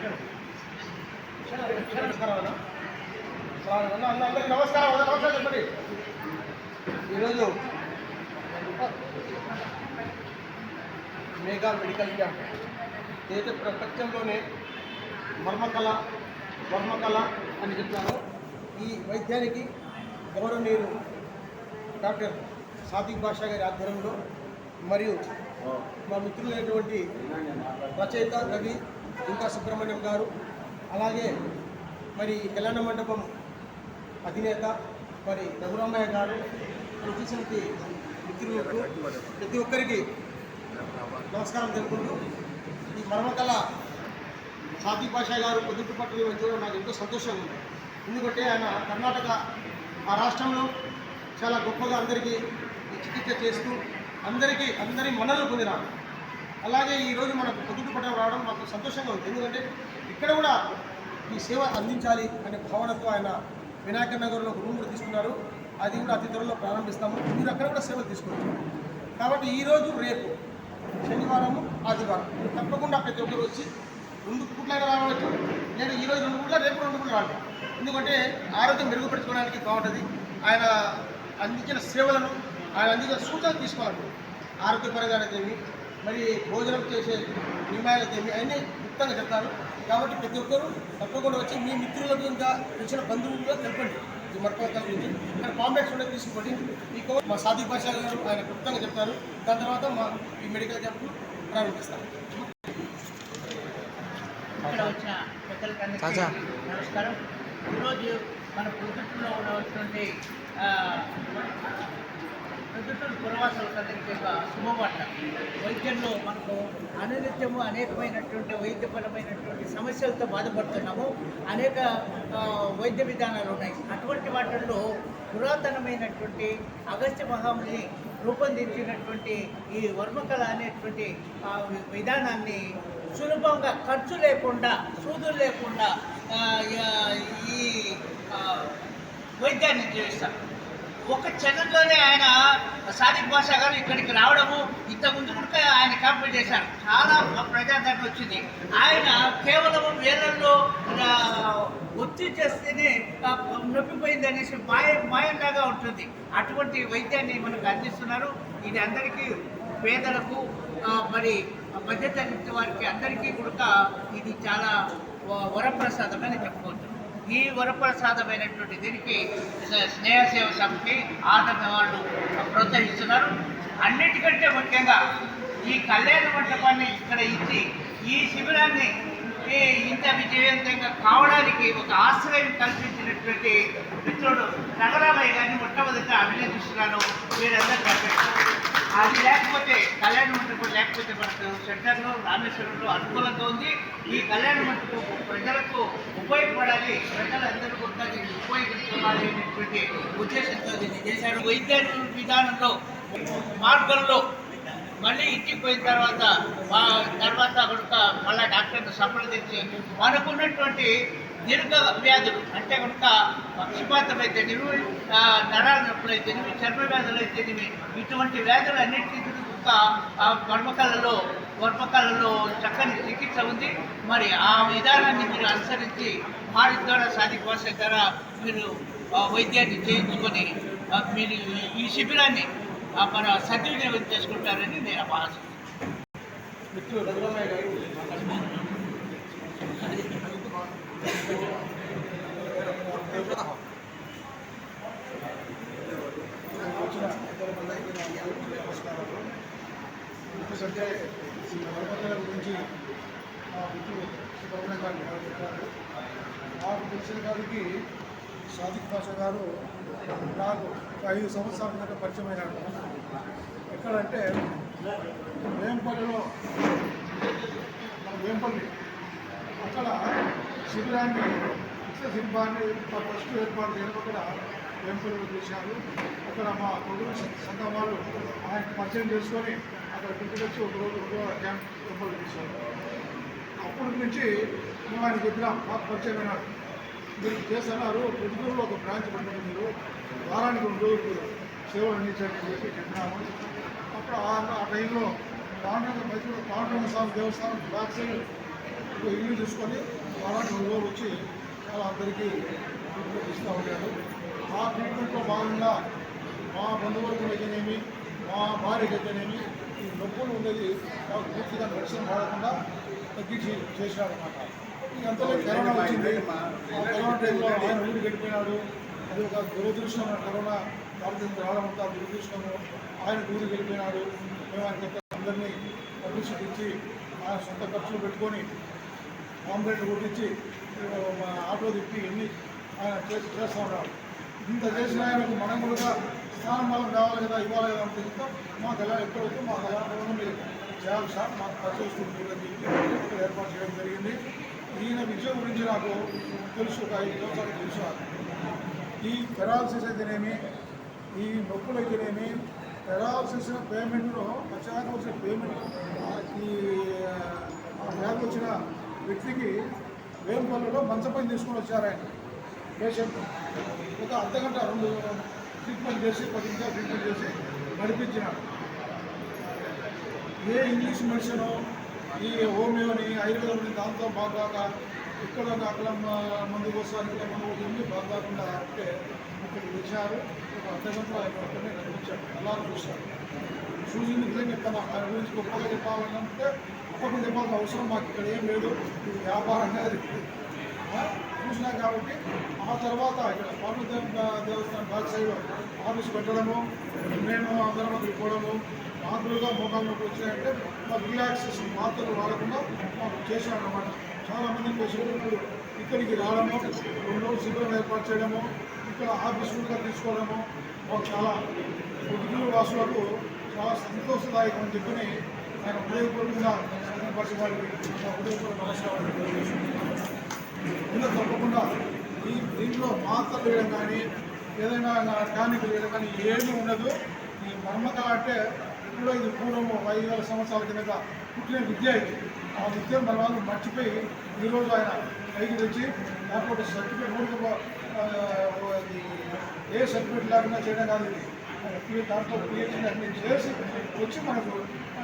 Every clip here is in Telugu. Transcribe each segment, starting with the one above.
అందరికీ నమస్కారం. నమస్కారం చెప్పండి. ఈరోజు మేఘా మెడికల్ క్యాంప్ ఏదైతే ప్రపంచంలోనే వర్మకళ అని చెప్తాను. ఈ వైద్యానికి గౌరవనీయులు డాక్టర్ సాదిక్ బాషా గారి ఆధ్వర్యంలో మరియు మా మిత్రులైనటువంటి రచయిత కవి ఇంకా సుబ్రహ్మణ్యం గారు, అలాగే మరి కళ్యాణ మండపం అధినేత మరి రఘురామయ్య గారు చూసినటువంటి మిత్రులకు ప్రతి ఒక్కరికి నమస్కారం తెలుపుకుంటూ, ఈ మర్మకళ సాదిక్ బాషా గారు పొద్దుపట్టు చూడడం నాకు ఎంతో సంతోషంగా ఉంది. ఎందుకంటే ఆయన కర్ణాటక ఆ రాష్ట్రంలో చాలా గొప్పగా అందరికీ చికిత్స చేస్తూ అందరి మన్ననలు పొందినారు. అలాగే ఈరోజు మనకు పొద్దుపట్టం రావడం మాకు సంతోషంగా ఉంది. ఎందుకంటే ఇక్కడ కూడా ఈ సేవ అందించాలి అనే భావనతో ఆయన వినాయక నగర్లో ఒక రూమ్ కూడా తీసుకున్నారు. అది కూడా అతి త్వరలో ప్రారంభిస్తాము. మీరు అక్కడ కూడా సేవలు తీసుకోవచ్చు. కాబట్టి ఈరోజు రేపు శనివారము ఆదివారం తప్పకుండా ప్రతి ఒక్కరు వచ్చి 2 పూట్లైనా రావచ్చు. నేను ఈరోజు 2 పూట్ల, రేపు 2 పూట్లు రావాలి. ఎందుకంటే ఆరోగ్యం మెరుగుపరచుకోవడానికి బాగుంటుంది. ఆయన అందించిన సేవలను, ఆయన అందించిన సూచనలు తీసుకోవాలి. ఆరోగ్యపరంగానేమి మరి భోజనం చేసే నిర్ణయాలకేమి అన్నీ గుప్తంగా చెప్తారు. కాబట్టి ప్రతి ఒక్కరు తప్పకుండా వచ్చి మీ మిత్రులకు ఇంకా వచ్చిన బంధువులుగా తెలపండి. ఈ మర్మకళ గురించి ఇక్కడ కాంప్లెక్స్ ఉండే తీసుకోండి. మీకు మా సాదిక్ బాషా గారు ఆయన గుప్తంగా చెప్తారు. దాని తర్వాత మా ఈ మెడికల్ క్యాంప్ ప్రారంభిస్తాం. ఇక్కడ వచ్చిన పెద్దలకి నమస్కారం. ఈరోజు మన పొద్దుటూరులో ఉన్నటువంటి పొద్దుటూరు పురవాసులందరికీ శుభవార్త. వైద్యంలో మనకు అనునిత్యము అనేకమైనటువంటి వైద్యపరమైనటువంటి సమస్యలతో బాధపడుతున్నాము. అనేక వైద్య విధానాలు ఉన్నాయి. అటువంటి వాటిల్లో పురాతనమైనటువంటి అగస్త్య మహాముని రూపొందించినటువంటి ఈ వర్మకళ అనేటువంటి విధానాన్ని సులభంగా ఖర్చు లేకుండా, సూదులు లేకుండా ఈ వైద్యాన్ని చేస్తారు. ఒక క్షణంలోనే ఆయన సాదిక్ బాషా గారు ఇక్కడికి రావడము, ఇంతకుముందు కూడా ఆయన కంప్లీట్ చేశారు. చాలా ప్రజాదరణ వచ్చింది. ఆయన కేవలం వేలల్లో ఒత్తిడి చేస్తేనే నొప్పిపోయింది అనేసి మాయంలాగా ఉంటుంది. అటువంటి వైద్యాన్ని మనకు అందిస్తున్నారు. ఇది అందరికీ, పేదలకు మరి మధ్యతరగతి వారికి అందరికీ కూడా ఇది చాలా వరప్రసాదమని చెప్పుకోవచ్చు. ఈ వరప్రసాదమైనటువంటి దీనికి స్నేహ సేవ సమితి ఆదరణ వాళ్ళు ప్రోత్సహిస్తున్నారు. అన్నిటికంటే ముఖ్యంగా ఈ కళ్యాణ మండపాన్ని ఇక్కడ ఇచ్చి ఈ శిబిరాన్ని ఇంత విజయవంతంగా కావడానికి ఒక ఆశ్రయం కల్పించినటువంటి మిత్రుడు రఘురామయ్య గారిని మొట్టమొదట అభినందిస్తున్నాను. మీరందరూ అది లేకపోతే కళ్యాణ మండపం లేకపోతే మనకు సెంటర్లో రామేశ్వరంలో అనుకూలంగా ఉంది. ఈ కళ్యాణ మండపం ప్రజలకు ఉపయోగపడాలి, ప్రజలందరూ కూడా దీన్ని ఉపయోగించుకోవాలి అనేటువంటి ఉద్దేశంతో దీన్ని చేశారు. వైద్య విధానంలో మార్గంలో మళ్ళీ ఇంటికి పోయిన తర్వాత కూడా మళ్ళీ డాక్టర్ని సంప్రదించి మనకున్నటువంటి దీర్ఘ వ్యాధులు అంటే కనుక పక్షపాతం అయితేనేమి, నరాల నొప్పులు అయితేనేమి, చర్మ వ్యాధులు అయితేనేమి, ఇటువంటి వ్యాధులు అన్నింటికీ వర్మకళలో చక్కని చికిత్స ఉంది. మరి ఆ విధానాన్ని మీరు అనుసరించి వారి ద్వారా సాదిక్ బాషా ద్వారా మీరు వైద్యాన్ని చేయించుకొని మీరు ఈ శిబిరాన్ని మన సద్వినియోగం చేసుకుంటారని నేను ఆశిస్తున్నాను. ఎందుకంటే ఈ మర్మకళ గురించి మా మిత్రుడు సుబ్రహ్మణ్యం గారు చెప్పారు. నాకు తెలిసిన గారికి సాదిక్ బాషా గారు నాకు 5 సంవత్సరాల క్రితం పరిచయం అయినాడు. ఎక్కడంటే వేంపల్లిలో, వేంపల్లి అక్కడ శిబిరాన్ని ఫస్ట్ ఏర్పాటు చేయడం అక్కడ వేంపల్లిలో చేశారు. అక్కడ మా పొదుగు సంఘం వాళ్ళు ఆయనకు పరిచయం చేసుకొని అక్కడ ఇంటికి వచ్చి ఒక క్యాంప్ ఏర్పాటు చేశారు. అప్పటి నుంచి మేము ఆయన చెప్పినాం, మాకు పరిచయం అయినాడు. మీరు చేస్తున్నారు, పొద్దుటూరులో ఒక బ్రాంచ్ పెట్టండి, మీరు వారానికి 2 రోజులు సేవలు అందించండి అని చెప్పి చెప్పినాము. అప్పుడు ఆ టైంలో పాండురంగ స్వామి దేవస్థానం బ్యాక్ సైడ్ ఒక ఇల్లు తీసుకొని అలాంటి 2 రోజులు వచ్చి చాలా అందరికీ ట్రీట్మెంట్ ఇస్తూ ఉన్నాడు. ఆ ట్రీట్మెంట్లో భాగంగా మా బంధువర్గులకైతేనేమి మా భార్యకైతేనేమి ఈ నొప్పులు ఉండేది మాకు పూర్తిగా మెడిసిన్ వాడకుండా తగ్గించి చేసినాడనమాట. అంతలో కరోనా వచ్చింది. ఆ కరోనా టైంలో ఆయన ఊరికి వెళ్ళిపోయినాడు. అది ఒక దురదృష్టం. కరోనా భారతదేశం రావడం అంతా దురదృష్టము. ఆయన ఊరికి వెళ్ళిపోయినాడు. మేము ఆయన అందరినీ పబ్లిసిటీ ఇచ్చి ఆయన సొంత ఖర్చులు పెట్టుకొని ఆంబులెట్లు కొట్టించి ఆటో తిప్పి ఎన్ని ఆయన చేస్తూ ఉన్నాడు. ఇంత చేసిన ఆయనకు మనం కూడా స్థానం వల్ల కావాలి కదా, ఇవ్వాలి కదా అంటే మాకు ఎలా ఎక్కడైతే మాకు ఎలా మీరు చేయాలి సార్, మాకు ఖర్చు వస్తుంది అని చెప్పి ఏర్పాటు చేయడం జరిగింది. ఈయన విజయం గురించి నాకు తెలుసు, ఒక 5 సంవత్సరాలు తెలుసు. ఈ పెరాలసిస్ అయితేనేమి, ఈ నొప్పులు అయితేనేమి, పెరాలసిస్ పేమెంట్లో ఖచ్చితంగా వచ్చిన పేమెంట్ ఈ వ్యాధి వచ్చిన వ్యక్తికి వేంపల్లిలో మంచపై తీసుకొని వచ్చారు ఆయన పేషెంట్. ఒక అర్ధగంట 2 ట్రీట్మెంట్ చేసి 10 నిమిషాలు ట్రీట్మెంట్ చేసి నడిపించినాడు. ఏ ఇంగ్లీష్ మెడిసిన్ ఈ హోమియోని ఆయుర్వేదం దాంతో బాగా ఇక్కడ అక్కడ మందు కోసం ఇక్కడ మందు పోతుంది బాగాకుండా అంటే ఇక్కడికి వచ్చారు. ఒక అర్ధగంటలో ఆయన ఒక్కనే నడిపించాడు. అలా చూశాడు. చూసింది నిజంగా చెప్తాను. ఆయన గురించి గొప్పగా చెప్పాలంటే గొప్పగా చెప్పాల్సిన అవసరం మాకు ఇక్కడ ఏం లేదు. ఇది వ్యాపారంగా చూసినా కాబట్టి ఆ తర్వాత ఇక్కడ పార్వతీ దేవస్థానం బ్యాక్ సైడ్ ఆఫీస్ పెట్టడము, నేను అందరం తిరిగిపోవడము, మామూలుగా మోకాళ్ళలోకి వచ్చాయంటే మాకు రిలాక్సేషన్ మాత్రలు వాడకుండా మాకు చేశాడు అన్నమాట. చాలామంది పేషెంట్లు ఇక్కడికి రావడము, 2 రోజులు శిబిరం ఏర్పాటు చేయడము, ఇక్కడ ఆఫీసులుగా తీసుకోవడము మాకు చాలా ఉద్యోగుల వాసులకు చాలా సంతోషదాయకం అని చెప్పి ఆయన హృదయపూర్వకంగా పరిచయ వారికి హృదయపూర్వక నమస్కారాలు తెలియజేస్తున్నాను. ఇంకా తప్పకుండా దీంట్లో మాత్రలు వేయడం కానీ ఏదైనా టానిక్ వేయడం కానీ ఏమీ ఉండదు. ఈ మర్మకళ అంటే ఇప్పుడు ఇది పూర్వము 5,000 సంవత్సరాల కింద పుట్టిన విద్య ఇది. ఆ విద్యను మన వాళ్ళు మర్చిపోయి ఈరోజు ఆయన పైకి తెచ్చి దాంట్లో సర్టిఫికేట్ ఏ సర్టిఫికేట్ లేకుండా చేయడం కాదు. ఇది దాంట్లో పిహెచ్డీ అన్ని చేసి వచ్చి మనకు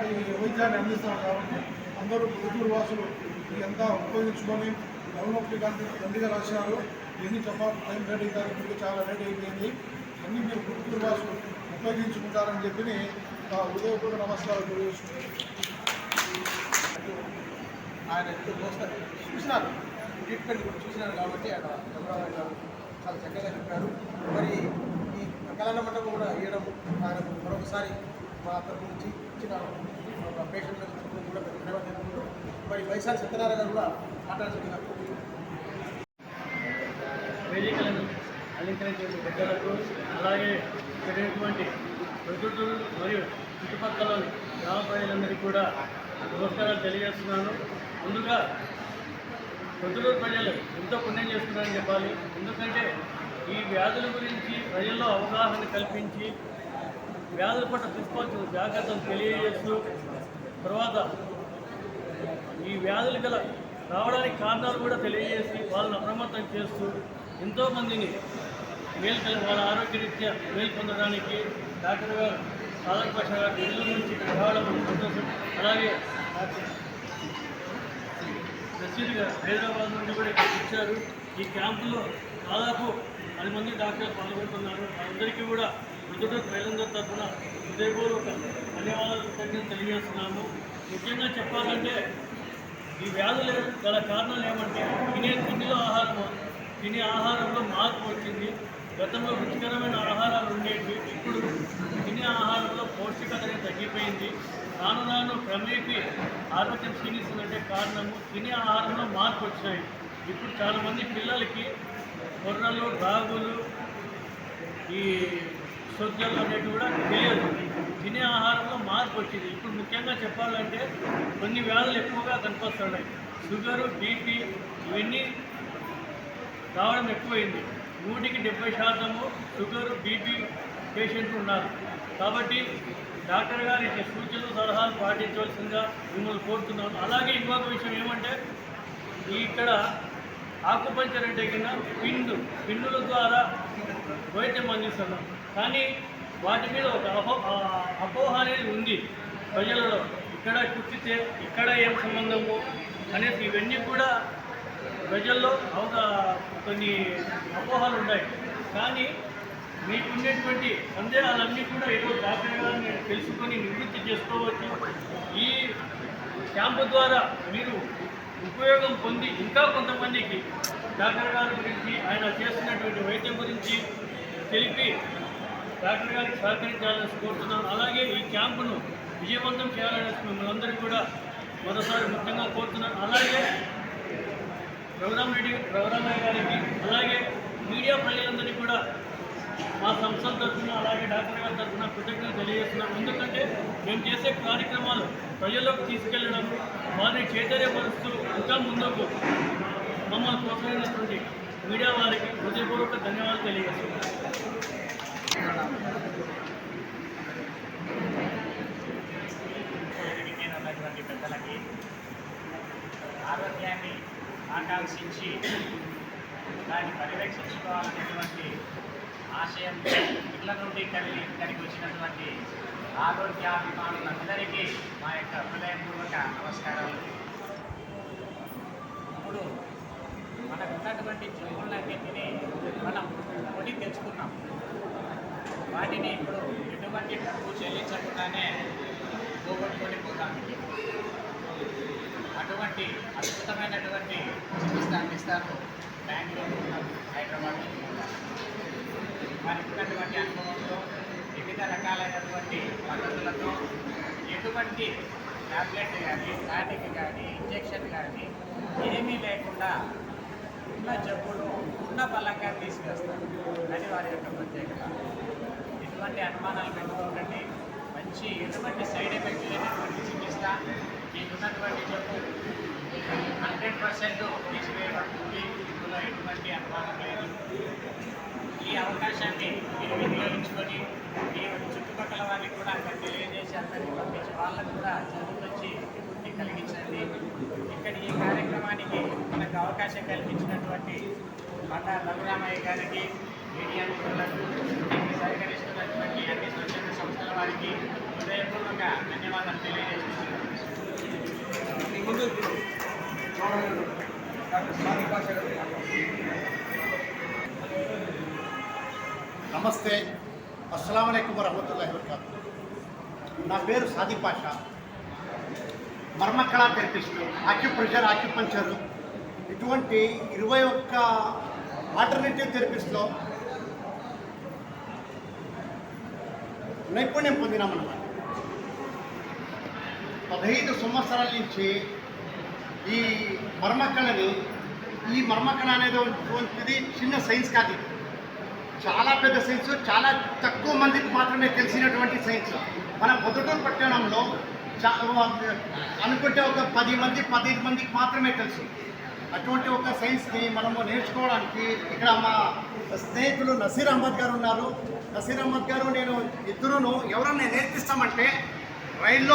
ఈ వైద్యాన్ని అందిస్తాం. కాబట్టి అందరూ పుత్తూరు వాసులు ఇదంతా ఉపయోగించుకొని డెవలప్మెంట్ కానీ దండిగా రాసినారు. ఎన్ని చెప్పాలి టైం రెడీ అవుతారు, ఇప్పుడు చాలా రెడీ అయిపోయింది. అన్నీ మీరు పుత్తూరు వాసులు ఉపయోగించుకుంటారని చెప్పి ఉదయపూర్వ నమస్కారాలు తెలియజేసుకుంటారు. ఆయన చూసినారు, ట్రీట్మెంట్ కూడా చూసినారు కాబట్టి ఆయన చంద్రబాబు గారు చాలా చక్కగా చెప్పారు. మరి ఈ కళ్యాణ మండపం కూడా వేయడం ఆయనకు మరొకసారి మా తరపు నుంచి ఇచ్చిన పేషెంట్ తరపున కూడా ధన్యవాదాలు తెలుపుకుంటూ మరి వైఎస్ఆర్ సత్యనారాయణ గారు కూడా మాట్లాడుతున్నారు. వేదికలను అలంకరించిన పెద్దలకు, అలాగే జరిగినటువంటి ప్రకృతులు మరియు చుట్టుపక్కల గ్రామ ప్రజలందరికీ కూడా నమస్కారాలు తెలియజేస్తున్నాను. ముందుగా ప్రొద్దుటూరు ప్రజలు ఎంతో పుణ్యం చేస్తున్నారని చెప్పాలి. ఎందుకంటే ఈ వ్యాధుల గురించి ప్రజల్లో అవగాహన కల్పించి వ్యాధుల పట్ల తీసుకోవాల్సిన జాగ్రత్తలు తెలియజేస్తూ, తర్వాత ఈ వ్యాధులు గల రావడానికి కారణాలు కూడా తెలియజేసి వాళ్ళని అప్రమత్తం చేస్తూ ఎంతోమందిని వాళ్ళ ఆరోగ్యరీత్యా మేలు పొందడానికి డాక్టర్ గారు సాదర్ పాషా గారు నెల్లూరు నుంచి ఇక్కడ రావడం సంతోషం. అలాగే రషీద్ గారు హైదరాబాద్ నుండి కూడా ఇక్కడ ఇచ్చారు. ఈ క్యాంపులో దాదాపు 10 మంది డాక్టర్లు పాల్గొంటున్నారు. అందరికీ కూడా ప్రొద్దుటూరు ప్రజలందరి తరఫున హృదయపూర్వక ధన్యవాదాలు తెలియజేస్తున్నాము. ముఖ్యంగా చెప్పాలంటే ఈ వ్యాధులు గల కారణాలు ఏమంటే తినే ఆహారంలో మార్పు వచ్చింది. గతంలో రుచికరమైన ఆహారాలు ఉండేవి, ఇప్పుడు తినే ఆహారంలో పౌష్టికత అనేది తగ్గిపోయింది. రాను రాను క్రమేపీ ఆరోగ్యం క్షీణిస్తుందంటే కారణము తినే ఆహారంలో మార్పు వచ్చినాయి. ఇప్పుడు చాలామంది పిల్లలకి కొర్రలు, రాగులు, ఈ సొజ్జలు అనేవి కూడా తెలియదు. తినే ఆహారంలో మార్పు వచ్చింది. ఇప్పుడు ముఖ్యంగా చెప్పాలంటే కొన్ని వ్యాధులు ఎక్కువగా కనిపిస్తున్నాయి. షుగరు, బీపీ ఇవన్నీ రావడం ఎక్కువైంది. 100కి 70% షుగరు, బీపీ పేషెంట్లు ఉన్నారు. కాబట్టి డాక్టర్ గారు ఇచ్చే సూచనలు, సలహాలు పాటించవలసిందిగా మిమ్మల్ని కోరుతున్నాను. అలాగే ఇంకొక విషయం ఏమంటే ఇక్కడ ఆకుపంచర్ అంటే కింద పిన్నుల ద్వారా వైద్యం అందిస్తున్నాం. కానీ వాటి మీద ఒక అపోహ అనేది ఉంది ప్రజలలో. ఇక్కడ కుట్టితే ఇక్కడ ఏం సంబంధము అనేసి ఇవన్నీ కూడా ప్రజల్లో కొన్ని అపోహలు ఉన్నాయి. కానీ మీకున్నటువంటి సందేహాలన్నీ కూడా ఈరోజు డాక్టర్ గారిని తెలుసుకొని నివృత్తి చేసుకోవచ్చు. ఈ క్యాంపు ద్వారా మీరు ఉపయోగం పొంది ఇంకా కొంతమందికి డాక్టర్ గారి గురించి ఆయన చేస్తున్నటువంటి వైద్యం గురించి తెలిపి డాక్టర్ గారికి సహకరించాలని కోరుతున్నాను. అలాగే ఈ క్యాంపును విజయవంతం చేయాలని మిమ్మల్ని అందరికీ కూడా మరోసారి ముఖ్యంగా కోరుతున్నాను. అలాగే రఘురామయ్య గారికి అలాగే మీడియా ప్రజలందరినీ కూడా మా సంస్థల తరఫున అలాగే డాక్టర్ గారి తరఫున కృతజ్ఞతలు తెలియజేస్తున్నాం. ఎందుకంటే మేము చేసే కార్యక్రమాలు ప్రజల్లోకి తీసుకెళ్లడం, వారిని చైతన్యపరుస్తూ ఇంకా ముందుకు మమ్మల్ని ప్రోత్సహించినటువంటి మీడియా వారికి హృదయపూర్వక ధన్యవాదాలు తెలియజేస్తున్నాం. ఉన్నటువంటి పెద్దలకి ఆరోగ్యాన్ని ఆకాంక్షించి దాన్ని పర్యవేక్షించుకోవాలనేటువంటి ఆశయంతో ఇళ్ల నుండి ఇక్కడికి వచ్చినటువంటి ఆరోగ్యాభిమానులందరికీ మా యొక్క హృదయపూర్వక నమస్కారాలు. ఇప్పుడు మనకు ఉన్నటువంటి జబ్బులన్నింటినీ మనం కొని తెచ్చుకున్నాం. వాటిని ఇప్పుడు ఎటువంటి డబ్బు చెల్లించకుండానే పోగొట్టుకొని పోతాం. అటువంటి అద్భుతమైనటువంటి చికిత్స అందిస్తారు బెంగళూరు, హైదరాబాద్. వారికి ఉన్నటువంటి అనుభవంతో వివిధ రకాలైనటువంటి పద్ధతులతో ఎటువంటి ట్యాబ్లెట్ కానీ టానిక్ కానీ ఇంజెక్షన్ కానీ ఏమీ లేకుండా ఉన్న జబ్బులు ఉన్న బలంగా తీసుకొస్తారు. అది వారి యొక్క ప్రత్యేకత. ఎటువంటి అనుమానాలు పెట్టుకోకండి. మంచి ఎటువంటి సైడ్ ఎఫెక్ట్ లేనటువంటి చికిత్స. మీకున్నటువంటి జబ్బు 100% తీసివేయబడుతుంది. ఇందులో ఎటువంటి అనుమానం లేదు. ఈ అవకాశాన్ని మీరు వినియోగించుకొని మీ చుట్టుపక్కల వారికి కూడా అక్కడ తెలియజేసి అందరికీ పంపించి వాళ్ళకు కూడా చదువుకొచ్చి విముక్తి కలిగించండి. ఇక్కడ ఈ కార్యక్రమానికి మనకు అవకాశం కల్పించినటువంటి మన రఘురామయ్య గారికి, మీడియా మిత్రులకు, దీనికి సహకరిస్తున్నటువంటి అన్ని స్వచ్ఛంద సంస్థల వారికి హృదయపూర్వక ధన్యవాదాలు తెలియజేస్తున్నాను. డాక్టర్ సాదిక్ బాషా గారు. నమస్తే, అస్సలాము అలైకుం వరహమతుల్లాహి వబరకాతుహు. నా పేరు సాదిక్ బాషా. మర్మకళా థెరపిస్ట్, ఆక్యుప్రెషర్, ఆక్యుపంక్చర్ ఇటువంటి 21 ఆల్టర్నేటివ్ థెరపిస్ట్లో నైపుణ్యం పొందినామన్నమాట. 15 సంవత్సరాల నుంచి ఈ మర్మకళ అనేటువంటిది చిన్న సైన్స్ కాదు. చాలా పెద్ద సైన్స్, చాలా తక్కువ మందికి మాత్రమే తెలిసినటువంటి సైన్స్. మన పొద్దుటూరు పట్టణంలో అనుకుంటే ఒక 15 మందికి మాత్రమే తెలుసు. అటువంటి ఒక సైన్స్ని మనము నేర్చుకోవడానికి ఇక్కడ మా స్నేహితులు నసీర్ అహ్మద్ గారు ఉన్నారు. నసీర్ అహ్మద్ గారు నేను ఇద్దరును ఎవరన్నా నేర్పిస్తామంటే రైల్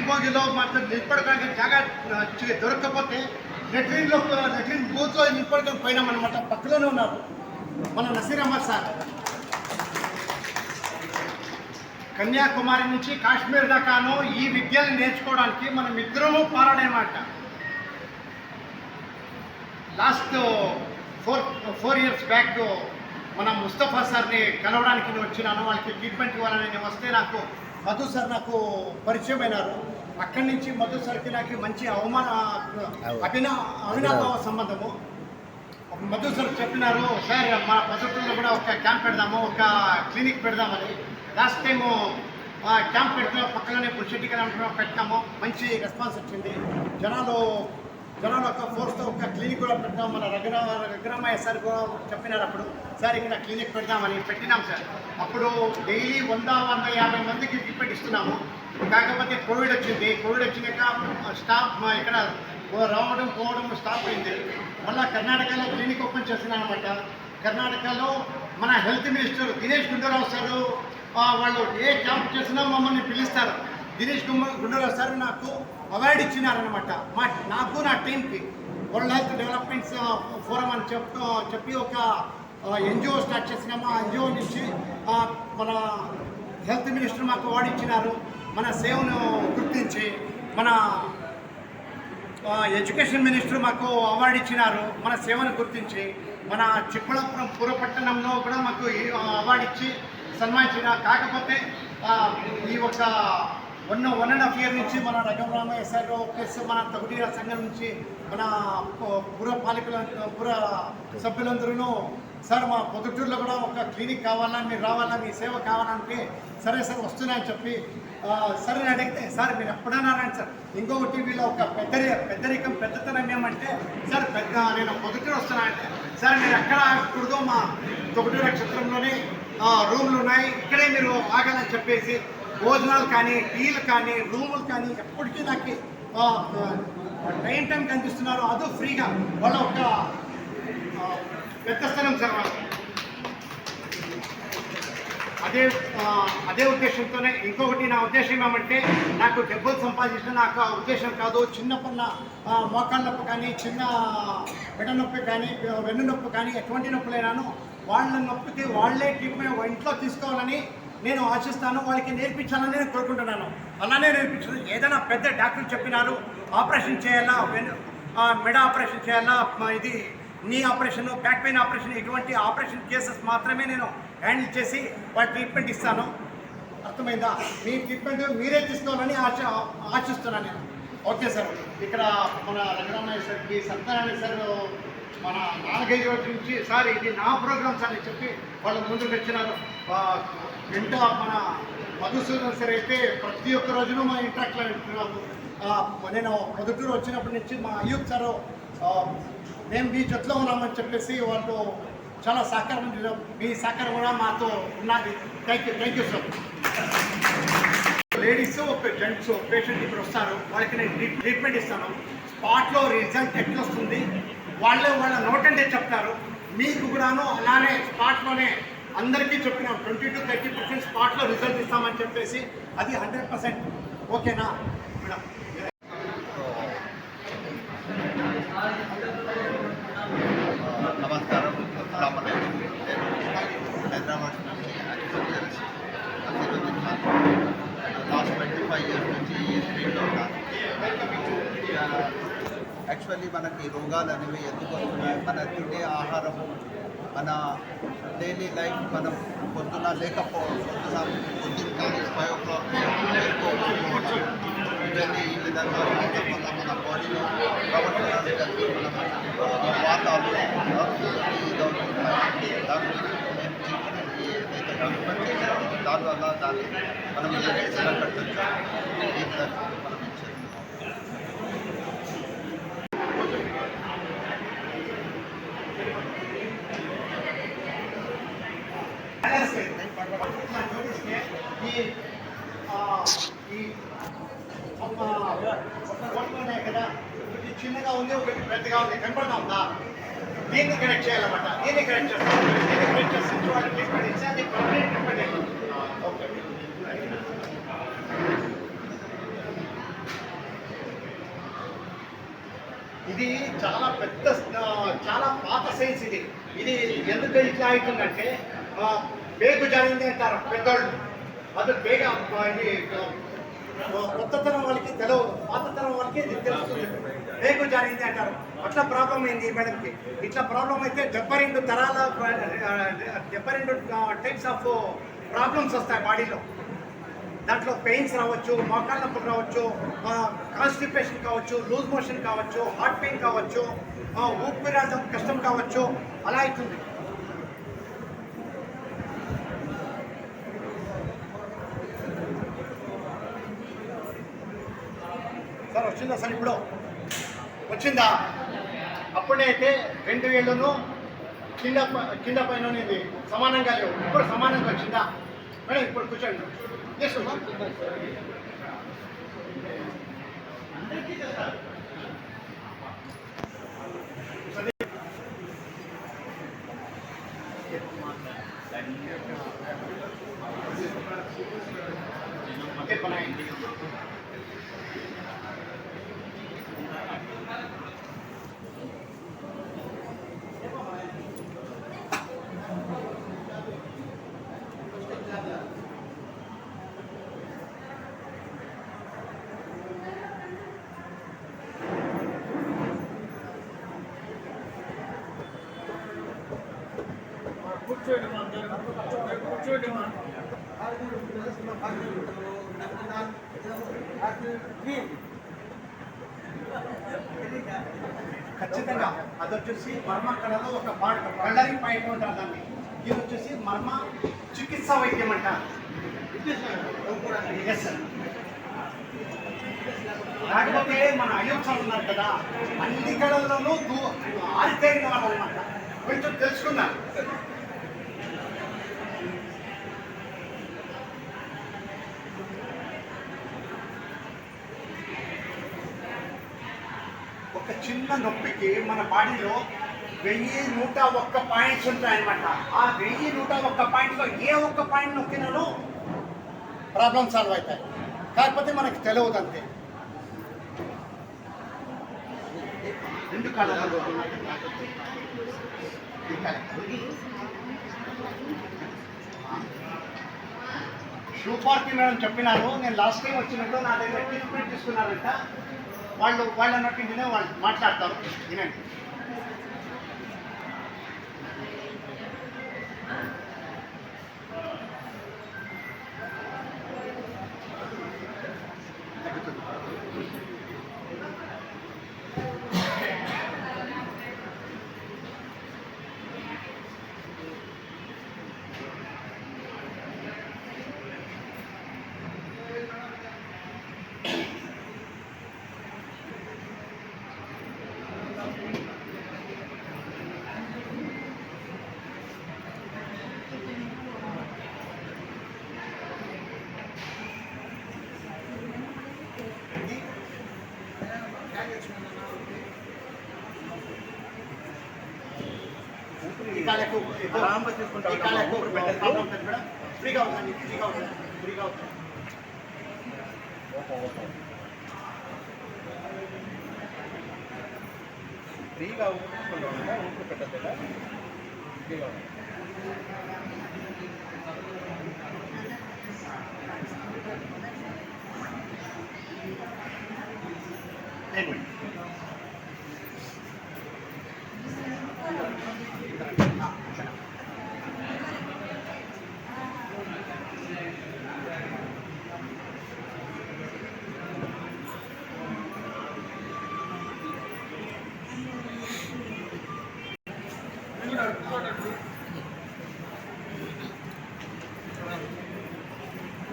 బోగిలో మాత్రం నిలబడడానికి జాగా దొరకకపోతే లెట్రిన్ బూత్లో నిలబడడానికి పోయినామన్నమాట. పక్కలోనే ఉన్నారు మన నసీర్ అహ్మద్ సార్. కన్యాకుమారి నుంచి కాశ్మీర్ దాకాను ఈ విద్యను నేర్చుకోవడానికి మనం ఇద్దరము పారాడనమాట. లాస్ట్ 4 years బ్యాక్ మన ముస్తఫా సార్ని కలవడానికి నేను వచ్చినాను. వాళ్ళకి ట్రీట్మెంట్ ఇవ్వాలని నేను వస్తే నాకు మధు సార్ నాకు పరిచయం అయినారు. అక్కడి నుంచి మధు సార్కి నాకు మంచి అవినాభావ సంబంధము. మధు సార్ చెప్పినారు, సార్ మా పద్ధతుల్లో కూడా ఒక క్యాంప్ పెడదాము, ఒక క్లినిక్ పెడదామని. లాస్ట్ టైము క్యాంప్ పెడతాం, పక్కనే పురుషెట్టి క్యాంప్ పెట్టాము. మంచి రెస్పాన్స్ వచ్చింది. జనాలు ఒక ఫోర్స్తో ఒక క్లినిక్ కూడా పెట్టాము. మన రఘురామయ్య సార్ కూడా చెప్పినారు అప్పుడు, సార్ ఇక్కడ క్లినిక్ పెడదామని పెట్టినాం సార్. అప్పుడు డైలీ 100-150 మందికి ట్రీట్మెంట్ ఇస్తున్నాము. కాకపోతే కోవిడ్ వచ్చినాక స్టాప్ ఇక్కడ రావడం పోవడం స్టాప్ అయింది. మళ్ళీ కర్ణాటకలో క్లినిక్ ఓపెన్ చేస్తున్నాను అనమాట. కర్ణాటకలో మన health minister Dinesh Gundu Rao sir వాళ్ళు ఏ క్యాంప్ చేసినా మమ్మల్ని పిలుస్తారు. దినేష్ గుండూరావు సార్ నాకు అవార్డు ఇచ్చినారనమాట. నాకు నా టీంకి వరల్డ్ హెల్త్ డెవలప్మెంట్స్ ఫోరం అని చెప్పి ఒక ఎన్జిఓ స్టార్ట్ చేసినాము. ఆ ఎన్జిఓ నుంచి మన హెల్త్ మినిస్టర్ మాకు అవార్డు ఇచ్చినారు. మన సేవను గుర్తించి మన ఎడ్యుకేషన్ మినిస్టర్ మాకు అవార్డు ఇచ్చినారు మన సేవను గుర్తించి. మన చిక్కబళ్ళాపురం పురపట్టణంలో కూడా మాకు అవార్డు ఇచ్చి సన్మానించిన. కాకపోతే ఈ ఒక 1.5 year నుంచి మన రఘురామయ్య సార్ ప్లస్ మన తగుడీర సంఘం నుంచి మన పుర సభ్యులందరూ సార్ మా పొద్దుటూరులో కూడా ఒక క్లినిక్ కావాలా, మీరు రావాలా, మీ సేవ కావాలంటే సరే సార్ వస్తున్నాయని చెప్పి సరే నేను అడిగితే సార్ మీరు ఎప్పుడైనా రండి సార్. ఇంకొకటి వీళ్ళ ఒక పెద్దరికం పెద్దతనం ఏమంటే సార్ నేను పొద్దుటూరు వస్తున్నానంటే సార్ మీరు ఎక్కడ ఆగకూడదు, మా తొగుటూరు నక్షత్రంలోనే రూమ్లు ఉన్నాయి, ఇక్కడే మీరు ఆగాలని చెప్పేసి భోజనాలు కానీ టీలు కానీ రూములు కానీ ఎప్పటికీ నాకు టైం కనిపిస్తున్నారు. అది ఫ్రీగా వాళ్ళ ఒక పెద్ద స్థలం సార్. అదే ఉద్దేశంతోనే ఇంకొకటి నా ఉద్దేశం ఏమంటే నాకు డబ్బులు సంపాదించిన నాకు ఉద్దేశం కాదు. చిన్న పన్న మోకాళ్ళ నొప్పి కానీ చిన్న మెడ నొప్పి కానీ వెన్ను నొప్పి కానీ ఎటువంటి నొప్పులైనాను వాళ్ళ నొప్పికి వాళ్ళే ట్రీట్మెంట్ ఇంట్లో తీసుకోవాలని నేను ఆశిస్తాను. వాళ్ళకి నేర్పించాలని నేను కోరుకుంటున్నాను. అలానే నేర్పించాను. ఏదైనా పెద్ద డాక్టర్లు చెప్పినారు ఆపరేషన్ చేయాలా, మెడ ఆపరేషన్ చేయాలా, ఇది నీ ఆపరేషన్, బ్యాక్ పెయిన్ ఆపరేషన్, ఇటువంటి ఆపరేషన్ కేసెస్ మాత్రమే నేను హ్యాండిల్ చేసి వాళ్ళ ట్రీట్మెంట్ ఇస్తాను. అర్థమైందా? మీ ట్రీట్మెంట్ మీరే తీసుకోవాలని ఆశిస్తున్నాను నేను. Okay sir. ఇక్కడ మన రఘురామయ్య సార్కి సత్యనారాయణ సార్ మన 4-5 రోజుల నుంచి సార్ ఇది నా ప్రోగ్రామ్స్ అని చెప్పి వాళ్ళు ముందుకు వచ్చినారు. ఇంట మన మధుసూదన్ సార్ అయితే ప్రతి ఒక్క రోజును మా ఇంట్రాక్ట్లో ఉంటున్నాము. నేను పొద్దుటూరు వచ్చినప్పటి నుంచి మా అయ్యూబ్ సార్ మేము మీ జట్లో ఉన్నామని చెప్పేసి వాళ్ళు చాలా సహకారం. మీ సహకారం కూడా మాతో ఉన్నది. Thank you sir. లేడీస్ ఒక జెంట్స్ పేషెంట్ ఇప్పుడు వస్తారు, వాళ్ళకి నేను ట్రీట్మెంట్ ఇస్తాను. స్పాట్లో రిజల్ట్ ఎట్లా వస్తుంది వాళ్ళ నోటంటే చెప్తారు. మీకు కూడాను అలానే స్పాట్లోనే అందరికీ చెప్పినాం 20 to 30% స్పాట్లో రిజల్ట్ ఇస్తామని చెప్పేసి అది 100%. ఓకేనా మేడం? నమస్కారం. హైదరాబాద్ నుంచి లాస్ట్ 25 years నుంచి ఈ ఫీల్డ్లో ఉన్నాను. యాక్చువల్లీ మనకి రోగాలు అనేవి ఎందుకు వస్తున్నాయి? మన తిండే ఆహారము, మన డైలీ లైఫ్ మనం పొద్దున పొద్దున్న కానీ 5 o'clock ఇవన్నీ ఈ విధంగా మన బాడీలో ప్రవర్తనాలు కలిగి మన వాతాలు దాని ఏదైతే డెవలప్మెంట్ చేసామో దానివల్ల దాన్ని మనం ఎలా కట్టచ్చు ఈ విధంగా మనం ఇచ్చేది. కదా ఒకటి చిన్నగా ఉంది, ఒకటి పెద్దగా ఉంది, కనపడతా ఉందా? దీన్ని కనెక్ట్ చేయాలన్నమాట. దీన్ని కనెక్ట్ చేస్తాం. దీన్ని కనెక్ట్ చేసి వాళ్ళు ట్రీట్మెంట్ ఇచ్చి అది పర్మనెంట్ ట్రీట్మెంట్ అయింది. ఓకే. ఇది చాలా పెద్ద చాలా పాత సైన్స్. ఇది ఎందుకు ఇట్లా అవుతుందంటే పేగు జారింది అంటారు పెద్దోళ్ళు. అది పేగ ఇది కొత్త తరం వాళ్ళకి తెలియదు, పాత తరం వాళ్ళకి ఇది తెలుస్తుంది. పేగు జారింది అంటారు. అట్లా ప్రాబ్లం అయింది మేడంకి. ఇట్లా ప్రాబ్లం అయితే 72 టైప్స్ ఆఫ్ ప్రాబ్లమ్స్ వస్తాయి బాడీలో. దాంట్లో పెయిన్స్ రావచ్చు, మోకాళ్ళ నొప్పులు రావచ్చు, కాన్స్టిపేషన్ కావచ్చు, లూజ్ మోషన్ కావచ్చు, హార్ట్ పెయిన్ కావచ్చు, ఊపిరాడడం కష్టం కావచ్చు. అలా అవుతుంది. సార్ వచ్చిందా సార్? ఇప్పుడు వచ్చిందా? అప్పుడే అయితే 2 ఏళ్ళను కింద పైన సమానంగా లేవు. ఇప్పుడు సమానంగా వచ్చిందా మేడం? ఇప్పుడు కూర్చోండి. కూర్చోండి మా అందరూ కూర్చోండి మా ఖచ్చితంగా అది వచ్చేసి మర్మ కళలో ఒక పార్ట్ కలరింగ్ పాయింట్ అంటారు దాన్ని. ఇది వచ్చేసి మర్మ చికిత్సా వైద్యం అంటారు. Yes sir. కాకపోతే మన అయ్యప్ప స్వామి ఉన్నారు కదా, అన్ని కళల్లోనూ ఆరితేరిన వాళ్ళు అనమాట. కొంచెం తెలుసుకున్నారు. ఒక చిన్న నొప్పికి మన బాడీలో 1101 పాయింట్స్ ఉంటాయన్నమాట. ఆ 1101 పాయింట్లో ఏ ఒక్క పాయింట్ నొక్కినానో ప్రాబ్లమ్ సాల్వ్ అవుతాయి. కాకపోతే మనకి తెలియదు అంతే. రెండు కాలాలు షూ పార్క్ మేడం చెప్పినారు. నేను లాస్ట్ టైం వచ్చినప్పుడు నా దగ్గర ట్రీట్మెంట్ తీసుకున్నారంట. వాళ్ళు అన్నట్టు వినే వాళ్ళు మాట్లాడతారు, వినండి. ఫ్రీగా అవుతుంది, ఫ్రీగా అవుతుంది, ఫ్రీగా అవుతుంది. ఫ్రీగా ఊపిరి పెట్టద్దా? ఫ్రీగా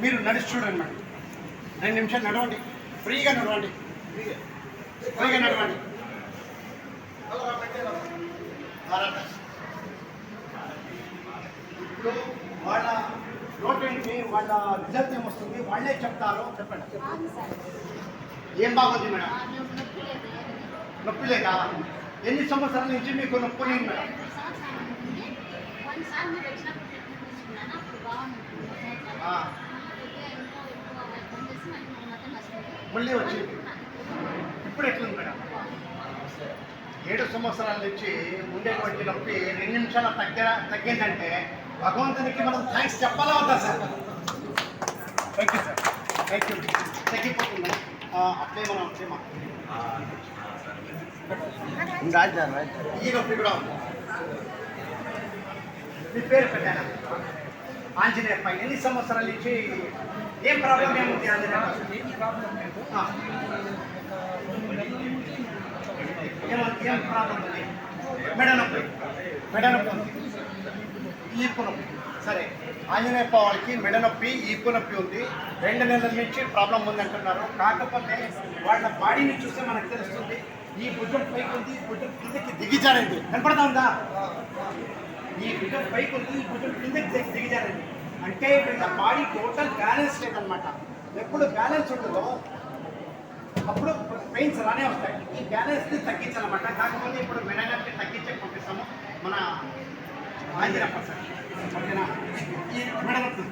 మీరు నడిచి చూడండి మేడం. 2 నిమిషాలు నడవండి, ఫ్రీగా నడవండి, ఫ్రీగా నడవండి. ఇప్పుడు వాళ్ళ నోట్ ఏంటి, వాళ్ళ రిజల్ట్ ఏమొస్తుంది వాళ్ళే చెప్తారు. చెప్పండి, ఏం బాగుంది మేడం? నొప్పి లేదా? ఎన్ని సంవత్సరాల నుంచి మీకు నొప్పి లేదు మేడం? మళ్ళీ వచ్చింది. ఇప్పుడు ఎట్లుంది మేడం? 7 సంవత్సరాల నుంచి ఉండేటువంటి నొప్పి 2 నిమిషాలు తగ్గిందంటే భగవంతునికి మనం థ్యాంక్స్ చెప్పాలా వద్దా sir? Thank you sir, thank you. తగ్గిపోతుంది అట్లే మనం ఈ నొప్పి కూడా ఉంది. మీ పేరు పెట్టాను ఆంజనేయప్ప. ఎన్ని సంవత్సరాల నుంచి ఏం ప్రాబ్లం ఏముంది ఆంజనేయప్ప? ఏం ప్రాబ్లం ఉంది? మెడ నొప్పి ఉంది, ఈపు నొప్పి. సరే, ఆంజనేయప్ప వాళ్ళకి మెడ నొప్పి, ఈపు నొప్పి ఉంది. 2 నెలల నుంచి ప్రాబ్లం ఉంది అంటున్నారు. కాకపోతే వాళ్ళ బాడీని చూస్తే మనకు తెలుస్తుంది. ఈ భుజం పైకి ఉంది, ఈ భుజం కిందకి దిగిజారండి. కనపడతా ఉందా? ఈ భుజం పైకి ఉంది, ఈ భుజం కిందకి దిగిజారండి. అంటే వీళ్ళ బాడీ టోటల్ బ్యాలెన్స్ లేదనమాట. ఎప్పుడు బ్యాలెన్స్ ఉంటుందో అప్పుడు పెయిన్స్ రానే వస్తాయి. ఈ బ్యాలెన్స్ని తగ్గించాలన్నమాట. కాకపోతే ఇప్పుడు మెడనొప్పి తగ్గించే పంపిస్తాము మన ఆంజనేయప్ప సార్. ఓకేనా? ఈ మెడనొప్పి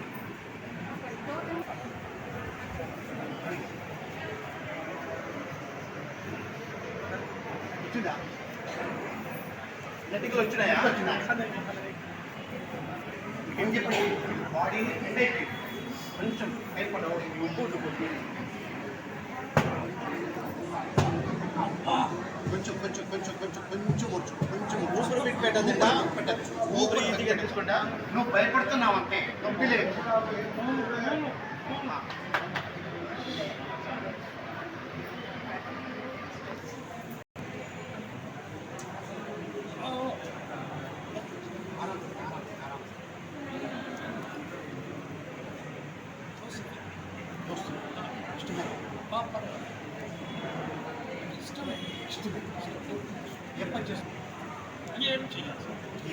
వచ్చిందా? గట్టిగా వచ్చినాయా? ఏం చెప్పండి, బాడీని ఎండ్ అయిపోయింది. కొంచెం ఏర్పడవు. కొంచెం కొంచెం కొంచెం కొంచెం కొంచెం వచ్చు కొంచెం ఊపిరి బిట్ పెట్టదంట పెట్టచ్చు ఊపిరి ఈజీగా తీసుకుంటా నువ్వు భయపడుతున్నావు అంటే నొప్పి లేదు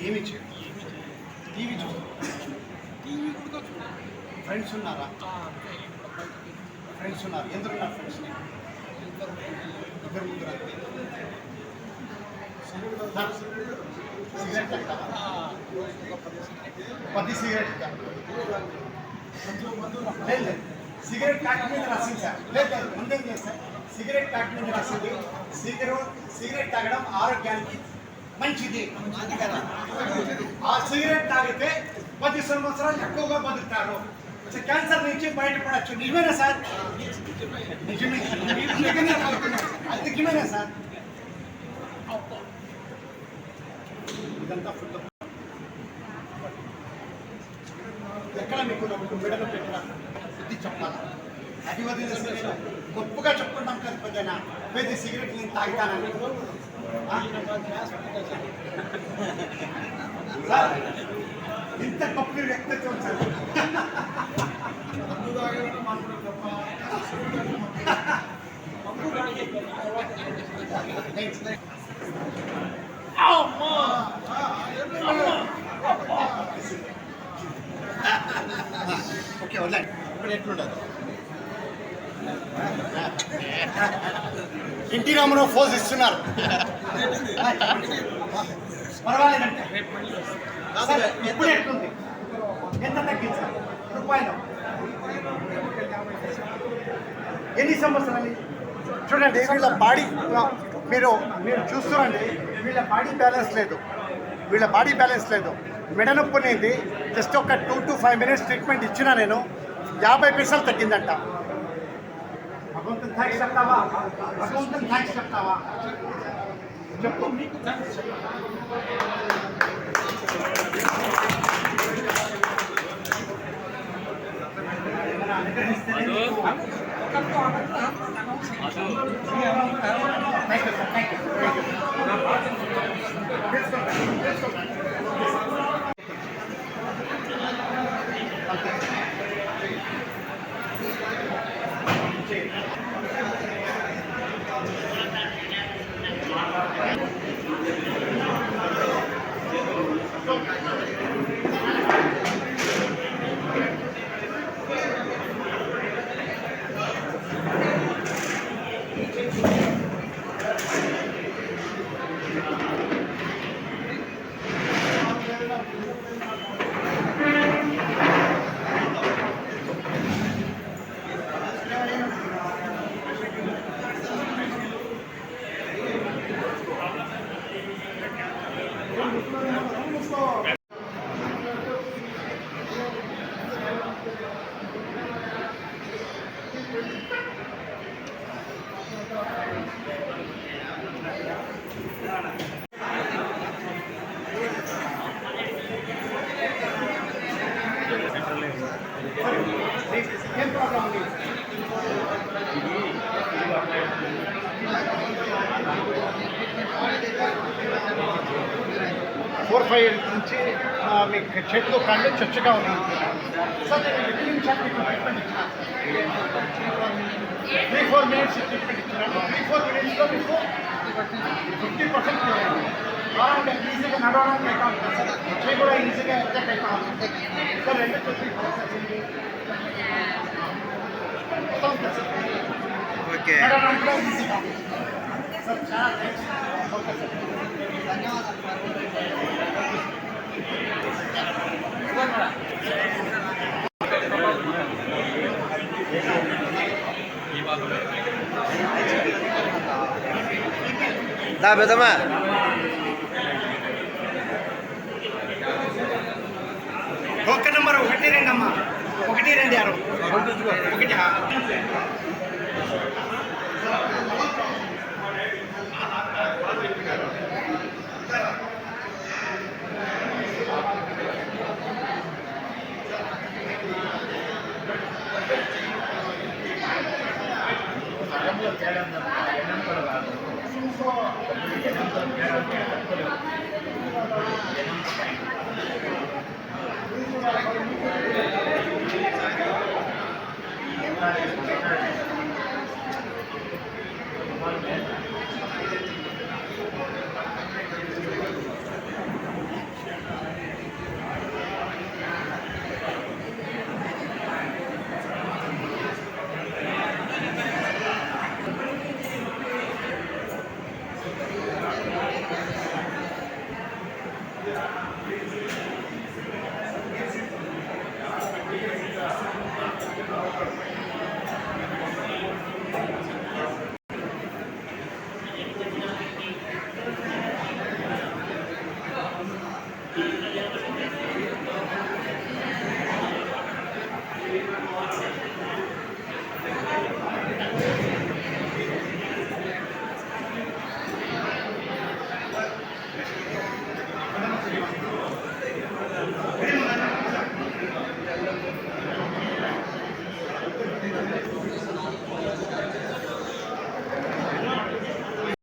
ఏమి చేయదు టీవీ చూస్తాం టీవీ కూడా చూడాలి ఫ్రెండ్స్ ఉన్నారా ఫ్రెండ్స్ ఉన్నారు ఎందుకున్నారు ఫ్రెండ్స్ ఇద్దరు ముగ్గురు అంతే సిగరెట్ తాగుతావా 10 సిగరెట్ లేదు సిగరెట్ ప్యాక్ మీద రాసింది సార్ లేదు ముందేం చేస్తారు సిగరెట్ ప్యాక్ మీద రాసింది సిగరెట్ తాగడం ఆరోగ్యానికి మంచిది ఆ సిగరెట్ తాగితే 10 సంవత్సరాలు ఎక్కువగా బతుకుతారు క్యాన్సర్ నుంచి బయటపడచ్చు నిజమేనా సార్ నిజమే అందుకనే అది నిజమేనా సార్ ఇదంతా ఫుడ్ ఎక్కడ మీకు మెడలు పెట్టిన బుద్ధి చెప్పాలి అది వదిలేసి నేను గొప్పగా చెప్పుకుంటాం కదా పెద్దనా పెద్ద సిగరెట్ నేను తాగుతానని సార్ ఇంత గొప్ప వ్యక్తిత్వం సార్ ఓకే వదిలేండి ఇప్పుడు ఎట్లుండదు ఎన్టీ రామారావు ఫోజ్ ఇస్తున్నారు పర్వాలేదంటే ఎప్పుడు ఎట్లుంది ఎంత తగ్గించాలి రూపాయలు ఎన్ని సంవత్సరాలు చూడండి వీళ్ళ బాడీ మీరు చూస్తున్నారండి వీళ్ళ బాడీ బ్యాలెన్స్ లేదు మెడ నొప్పి అనేది జస్ట్ ఒక 2 to 5 minutes ట్రీట్మెంట్ ఇచ్చినా నేను 50 పైసలు తగ్గిందంట భగవంతుని థ్యాంక్స్ చెప్తావా చెప్పు మీకు థ్యాంక్స్ ఏం ప్రాబ్లం ఉంది 4-5 years నుంచి మీకు చేతులు కళ్ళు చొచ్చుగా ఉన్నాయి సార్ నేను 2 నిమిషాలు మీకు ట్రీట్మెంట్ ఇచ్చిన 3-4 minutes ట్రీట్మెంట్ ఇచ్చినాను 3-4 minutesలో మీకు 50% క్యూర్ అయింది అరౌండ్ ఈజీగా నడవడానికి అయితే ఉంటుంది సార్ వచ్చి కూడా ఈజీగా ఎగ్జాక్ట్ అయితే ఉంటుంది సార్ 2 to 3 ప్రాసెస్ ఉంది ఓకే నడవడానికి కూడా ఈజీగా సార్ చాలా థ్యాంక్స్ ఓకే సార్ దా పెద్దమ్మా ఒక్క నెంబర్ 1-2 అమ్మా 1-2 1